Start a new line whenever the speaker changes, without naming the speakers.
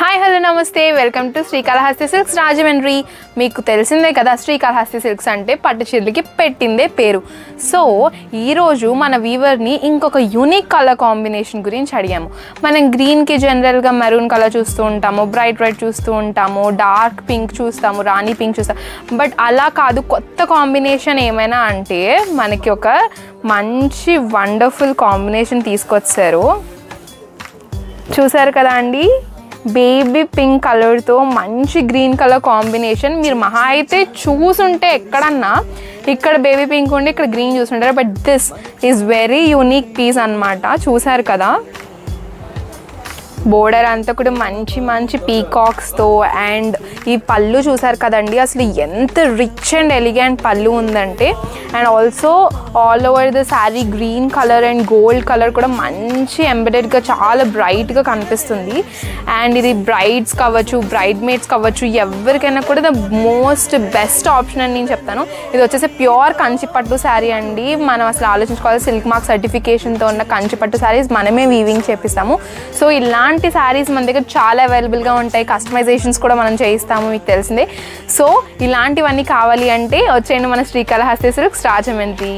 Hi hello నమస్తే welcome to Srikalahasti silks Rajahmundry. మీకు తెలిసిందే కదా శ్రీకాళహస్తి సిల్క్స్ అంటే పట్టు చీరలకి పెట్టిందే పేరు. సో ఈరోజు మన వీవర్ని ఇంకొక యూనిక్ కలర్ కాంబినేషన్ గురించి అడిగాము. మనం గ్రీన్కి జనరల్గా మెరూన్ కలర్ చూస్తూ ఉంటాము, బ్రైట్ రెడ్ చూస్తూ ఉంటాము, డార్క్ పింక్ చూస్తాము, రాణి పింక్ చూస్తాము. బట్ అలా కాదు, కొత్త కాంబినేషన్ ఏమైనా అంటే మనకి ఒక మంచి వండర్ఫుల్ కాంబినేషన్ తీసుకొచ్చారు. చూసారు కదా అండి, బేబీ పింక్ కలర్తో మంచి గ్రీన్ కలర్ కాంబినేషన్. మీరు మహా అయితే చూసుంటే ఎక్కడన్నా ఇక్కడ బేబీ పింక్ ఉండి ఇక్కడ గ్రీన్ చూసుంటారు. But this is very unique piece అన్నమాట. చూసారు కదా, బోర్డర్ అంతా కూడా మంచి మంచి పీకాక్స్తో, అండ్ ఈ పళ్ళు చూసారు కదండి, అసలు ఎంత రిచ్ అండ్ ఎలిగెంట్ పళ్ళు ఉందంటే. And also all over the sari green colour and gold colour కూడా మంచి ఎంబెడెడ్గా చాలా బ్రైట్గా కనిపిస్తుంది. అండ్ ఇది బ్రైడ్స్ కావచ్చు, బ్రైడ్ మేడ్స్ కావచ్చు, ఎవరికైనా కూడా ద మోస్ట్ బెస్ట్ ఆప్షన్ అని నేను చెప్తాను. ఇది వచ్చేసి ప్యూర్ కంచిపట్టు శారీ అండి. మనం అసలు ఆలోచించుకోవాలి, సిల్క్ మార్క్ సర్టిఫికేషన్తో ఉన్న కంచిపట్టు శారీస్ మనమే వీవింగ్ చేపిస్తాము. సో ఇలాంటి శారీస్ మన దగ్గర చాలా అవైలబుల్గా ఉంటాయి. కస్టమైజేషన్స్ కూడా మనం చేయిస్తాము, మీకు తెలిసిందే. సో ఇలాంటివన్నీ కావాలి అంటే వచ్చేయండి మన శ్రీకాళహస్తి సిల్క్స్ రాజమండ్రి.